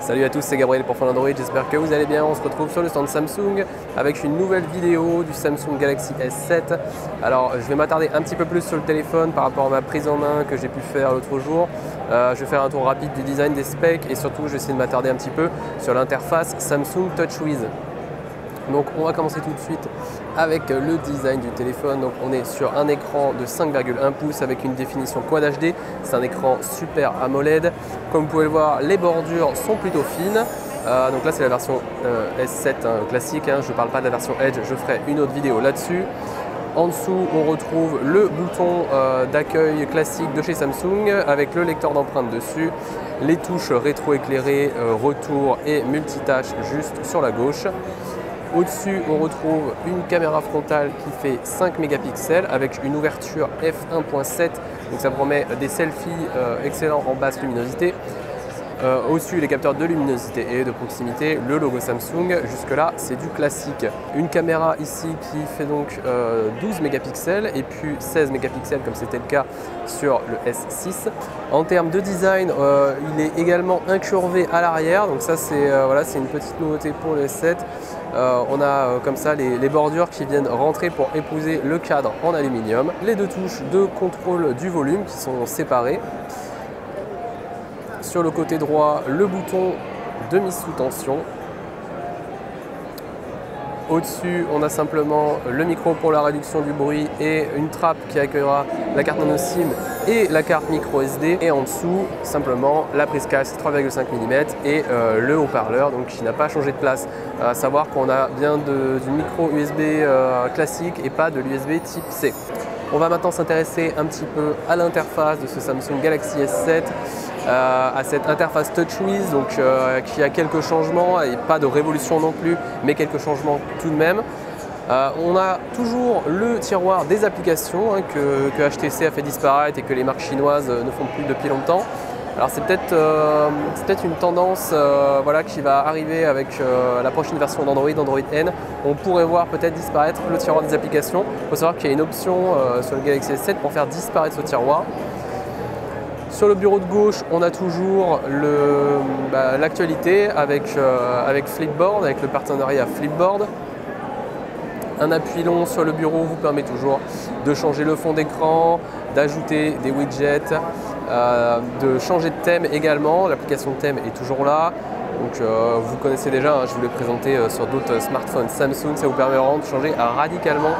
Salut à tous, c'est Gabriel pour Fun Android, j'espère que vous allez bien. On se retrouve sur le stand Samsung avec une nouvelle vidéo du Samsung Galaxy S7. Alors je vais m'attarder un petit peu plus sur le téléphone par rapport à ma prise en main que j'ai pu faire l'autre jour. Je vais faire un tour rapide du design, des specs et surtout je vais essayer de m'attarder un petit peu sur l'interface Samsung TouchWiz. Donc on va commencer tout de suite avec le design du téléphone. Donc on est sur un écran de 5,1 pouces avec une définition Quad HD. C'est un écran Super AMOLED. Comme vous pouvez le voir, les bordures sont plutôt fines. Donc là c'est la version S7 classique, je ne parle pas de la version Edge, je ferai une autre vidéo là-dessus. En dessous, on retrouve le bouton d'accueil classique de chez Samsung avec le lecteur d'empreintes dessus, les touches rétro-éclairées, retour et multitâche juste sur la gauche. Au-dessus, on retrouve une caméra frontale qui fait 5 mégapixels avec une ouverture f1.7, donc ça promet des selfies excellents en basse luminosité. Au-dessus, les capteurs de luminosité et de proximité, le logo Samsung, jusque-là c'est du classique. Une caméra ici qui fait donc 12 mégapixels et puis 16 mégapixels comme c'était le cas sur le S6. En termes de design, il est également incurvé à l'arrière, donc ça c'est une petite nouveauté pour le S7. On a comme ça les bordures qui viennent rentrer pour épouser le cadre en aluminium. Les deux touches de contrôle du volume qui sont séparées. Sur le côté droit, le bouton de mise sous tension. Au-dessus, on a simplement le micro pour la réduction du bruit et une trappe qui accueillera la carte nano SIM et la carte micro SD. Et en dessous, simplement la prise casque 3,5 mm et le haut-parleur donc qui n'a pas changé de place. À savoir qu'on a bien du micro USB classique et pas de l'USB type C. On va maintenant s'intéresser un petit peu à l'interface de ce Samsung Galaxy S7. À cette interface TouchWiz qui a quelques changements et pas de révolution non plus, mais quelques changements tout de même. On a toujours le tiroir des applications que HTC a fait disparaître et que les marques chinoises ne font plus depuis longtemps. Alors c'est peut-être une tendance qui va arriver avec la prochaine version d'Android, Android N. On pourrait voir peut-être disparaître le tiroir des applications. Il faut savoir qu'il y a une option sur le Galaxy S7 pour faire disparaître ce tiroir. Sur le bureau de gauche, on a toujours l'actualité avec Flipboard, avec le partenariat Flipboard. Un appui long sur le bureau vous permet toujours de changer le fond d'écran, d'ajouter des widgets, de changer de thème également. L'application de thème est toujours là. Donc vous connaissez déjà, je vous l'ai présenté sur d'autres smartphones Samsung. Ça vous permet vraiment de changer radicalement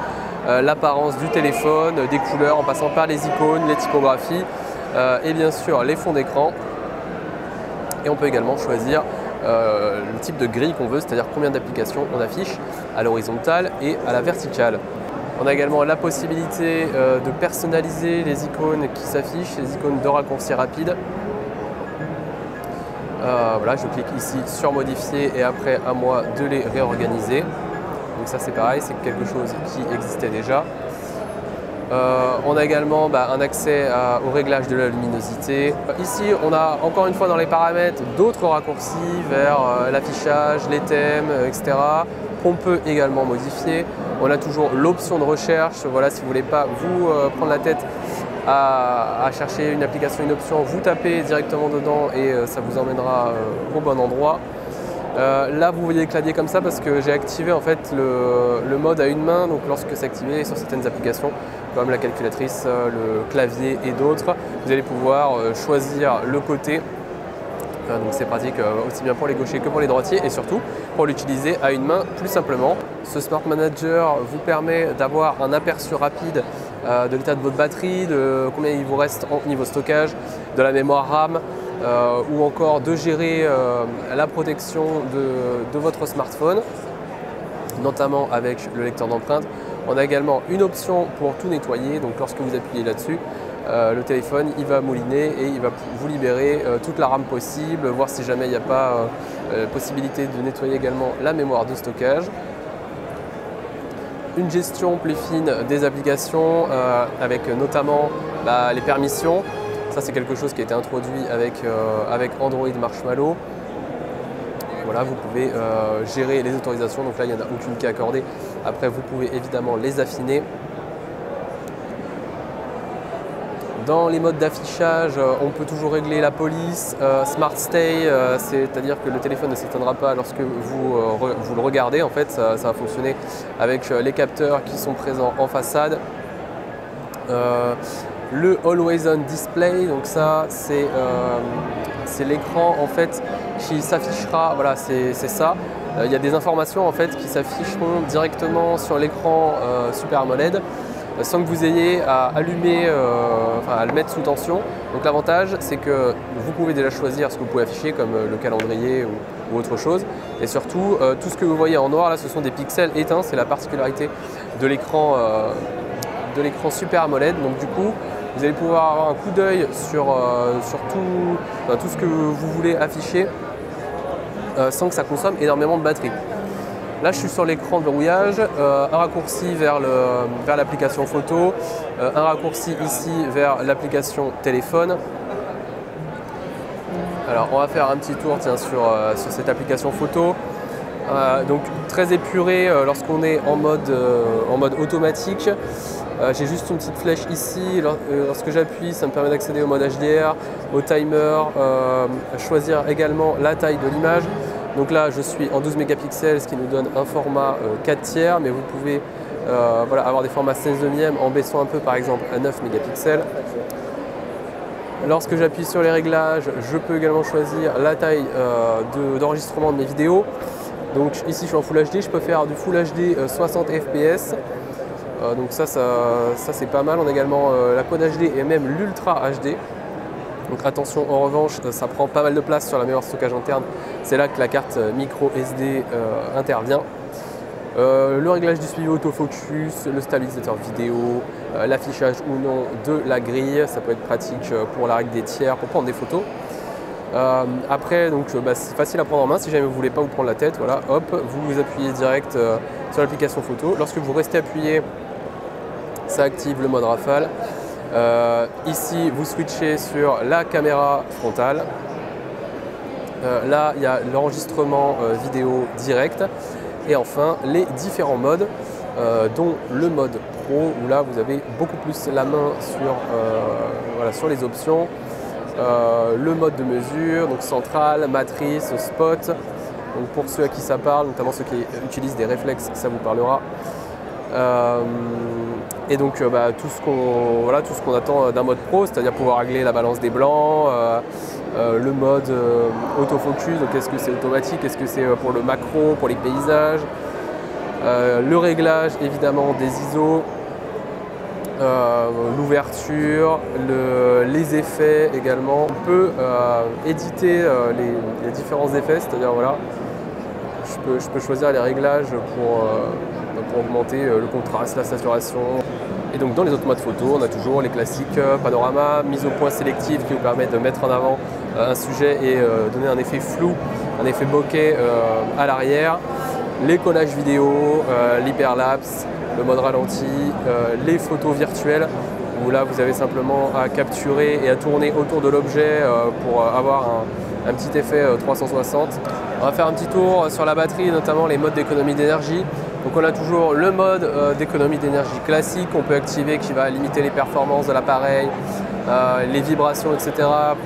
l'apparence du téléphone, des couleurs en passant par les icônes, les typographies. Et bien sûr les fonds d'écran, et on peut également choisir le type de grille qu'on veut, c'est-à-dire combien d'applications on affiche à l'horizontale et à la verticale. On a également la possibilité de personnaliser les icônes qui s'affichent, les icônes de raccourci rapide. Je clique ici sur modifier et après à moi de les réorganiser. Donc ça c'est pareil, c'est quelque chose qui existait déjà. On a également un accès au réglage de la luminosité. Ici, on a encore une fois dans les paramètres d'autres raccourcis vers l'affichage, les thèmes, etc. qu'on peut également modifier. On a toujours l'option de recherche. Si vous ne voulez pas vous prendre la tête à chercher une application, une option, vous tapez directement dedans et ça vous emmènera au bon endroit. Là vous voyez le clavier comme ça parce que j'ai activé en fait le mode à une main, donc lorsque c'est activé sur certaines applications comme la calculatrice, le clavier et d'autres, vous allez pouvoir choisir le côté. Donc c'est pratique aussi bien pour les gauchers que pour les droitiers et surtout pour l'utiliser à une main plus simplement. Ce Smart Manager vous permet d'avoir un aperçu rapide de l'état de votre batterie, de combien il vous reste au niveau stockage, de la mémoire RAM, ou encore de gérer la protection de votre smartphone, notamment avec le lecteur d'empreintes. On a également une option pour tout nettoyer, donc lorsque vous appuyez là-dessus, le téléphone il va mouliner et il va vous libérer toute la RAM possible, voir si jamais il n'y a pas possibilité de nettoyer également la mémoire de stockage. Une gestion plus fine des applications avec notamment les permissions. Ça c'est quelque chose qui a été introduit avec Android Marshmallow. Voilà, vous pouvez gérer les autorisations, donc là il n'y en a aucune qui est accordée. Après vous pouvez évidemment les affiner. Dans les modes d'affichage, on peut toujours régler la police, Smart Stay, c'est-à-dire que le téléphone ne s'éteindra pas lorsque vous le regardez. En fait, ça va fonctionner avec les capteurs qui sont présents en façade. Le Always On Display, donc ça c'est l'écran en fait qui s'affichera, voilà c'est ça. Il y a des informations en fait qui s'afficheront directement sur l'écran Super AMOLED sans que vous ayez à allumer, à le mettre sous tension. Donc l'avantage c'est que vous pouvez déjà choisir ce que vous pouvez afficher comme le calendrier ou autre chose. Et surtout tout ce que vous voyez en noir là ce sont des pixels éteints, c'est la particularité de l'écran Super AMOLED. Donc du coup vous allez pouvoir avoir un coup d'œil sur tout ce que vous voulez afficher sans que ça consomme énormément de batterie. Là je suis sur l'écran de verrouillage, un raccourci vers l'application photo, un raccourci ici vers l'application téléphone. Alors on va faire un petit tour tiens, sur cette application photo. Donc très épuré lorsqu'on est en mode automatique. J'ai juste une petite flèche ici, lorsque j'appuie ça me permet d'accéder au mode HDR, au timer, choisir également la taille de l'image. Donc là je suis en 12 mégapixels, ce qui nous donne un format 4 tiers, mais vous pouvez avoir des formats 16/9 en baissant un peu par exemple à 9 mégapixels. Lorsque j'appuie sur les réglages, je peux également choisir la taille d'enregistrement de mes vidéos. Donc ici je suis en Full HD, je peux faire du Full HD 60 fps. Donc ça c'est pas mal. On a également la Quad HD et même l'Ultra HD. Donc attention, en revanche, ça prend pas mal de place sur la mémoire de stockage interne. C'est là que la carte micro SD intervient. Le réglage du suivi autofocus, le stabilisateur vidéo, l'affichage ou non de la grille. Ça peut être pratique pour la règle des tiers, pour prendre des photos. Après, donc, c'est facile à prendre en main. Si jamais vous ne voulez pas vous prendre la tête, voilà, hop, vous appuyez direct sur l'application photo. Lorsque vous restez appuyé, ça active le mode rafale. Ici, vous switchez sur la caméra frontale. Là, il y a l'enregistrement vidéo direct. Et enfin, les différents modes, dont le mode pro, où là, vous avez beaucoup plus la main sur les options. Le mode de mesure, donc centrale, matrice, spot. Donc pour ceux à qui ça parle, notamment ceux qui utilisent des réflexes, ça vous parlera. Et donc tout ce qu'on attend d'un mode pro, c'est-à-dire pouvoir régler la balance des blancs, le mode autofocus, donc est-ce que c'est automatique, est-ce que c'est pour le macro, pour les paysages, le réglage évidemment des ISO, l'ouverture, les effets également. On peut éditer les différents effets, c'est-à-dire voilà, je peux choisir les réglages pour augmenter le contraste, la saturation. Et donc dans les autres modes photo, on a toujours les classiques panorama, mise au point sélective qui vous permet de mettre en avant un sujet et donner un effet flou, un effet bokeh à l'arrière, les collages vidéo, l'hyperlapse, le mode ralenti, les photos virtuelles où là vous avez simplement à capturer et à tourner autour de l'objet pour avoir un petit effet 360. On va faire un petit tour sur la batterie, notamment les modes d'économie d'énergie. Donc on a toujours le mode d'économie d'énergie classique qu'on peut activer qui va limiter les performances de l'appareil, les vibrations, etc.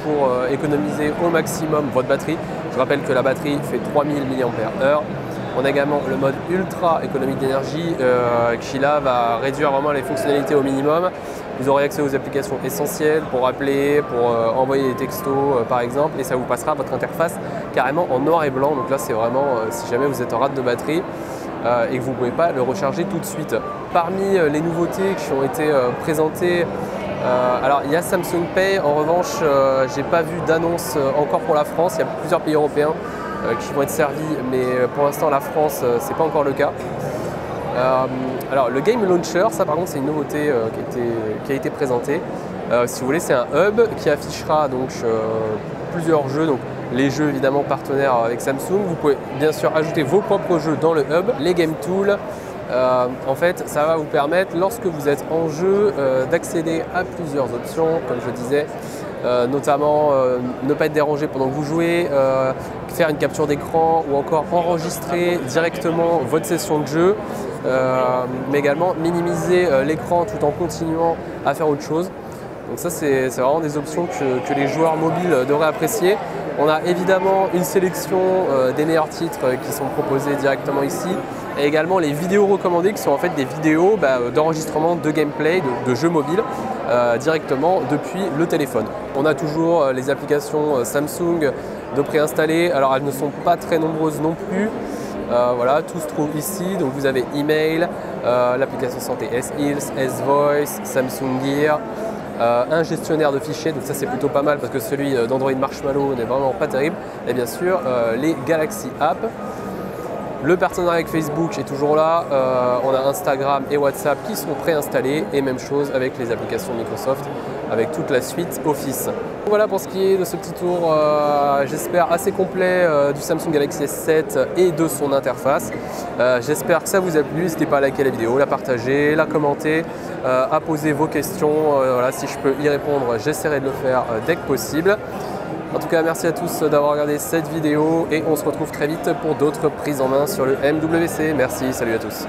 pour économiser au maximum votre batterie. Je rappelle que la batterie fait 3000 mAh. On a également le mode ultra économique d'énergie qui là va réduire vraiment les fonctionnalités au minimum. Vous aurez accès aux applications essentielles pour appeler, pour envoyer des textos par exemple, et ça vous passera votre interface carrément en noir et blanc. Donc là c'est vraiment si jamais vous êtes en rate de batterie et que vous ne pouvez pas le recharger tout de suite. Parmi les nouveautés qui ont été présentées, alors il y a Samsung Pay. En revanche j'ai pas vu d'annonce encore pour la France. Il y a plusieurs pays européens qui vont être servis, mais pour l'instant la France c'est pas encore le cas. Alors le Game Launcher, ça par contre c'est une nouveauté qui a été présentée. Si vous voulez, c'est un hub qui affichera donc plusieurs jeux, donc les jeux évidemment partenaires avec Samsung. Vous pouvez bien sûr ajouter vos propres jeux dans le hub. Les Game Tools, en fait ça va vous permettre lorsque vous êtes en jeu d'accéder à plusieurs options, comme je disais. Notamment ne pas être dérangé pendant que vous jouez, faire une capture d'écran ou encore enregistrer directement votre session de jeu, mais également minimiser l'écran tout en continuant à faire autre chose. Donc ça, c'est vraiment des options que les joueurs mobiles devraient apprécier. On a évidemment une sélection des meilleurs titres qui sont proposés directement ici, et également les vidéos recommandées qui sont en fait des vidéos d'enregistrement de gameplay, de jeux mobiles directement depuis le téléphone. On a toujours les applications Samsung de préinstaller. Alors elles ne sont pas très nombreuses non plus. Voilà, tout se trouve ici. Donc vous avez email, l'application santé S-Health, S-Voice, Samsung Gear, un gestionnaire de fichiers, donc ça c'est plutôt pas mal parce que celui d'Android Marshmallow n'est vraiment pas terrible. Et bien sûr les Galaxy Apps. Le partenariat avec Facebook est toujours là, on a Instagram et WhatsApp qui sont préinstallés et même chose avec les applications Microsoft avec toute la suite Office. Voilà pour ce qui est de ce petit tour, j'espère assez complet du Samsung Galaxy S7 et de son interface. J'espère que ça vous a plu, n'hésitez pas à liker la vidéo, la partager, la commenter, à poser vos questions. Voilà, si je peux y répondre, j'essaierai de le faire dès que possible. En tout cas, merci à tous d'avoir regardé cette vidéo et on se retrouve très vite pour d'autres prises en main sur le MWC. Merci, salut à tous.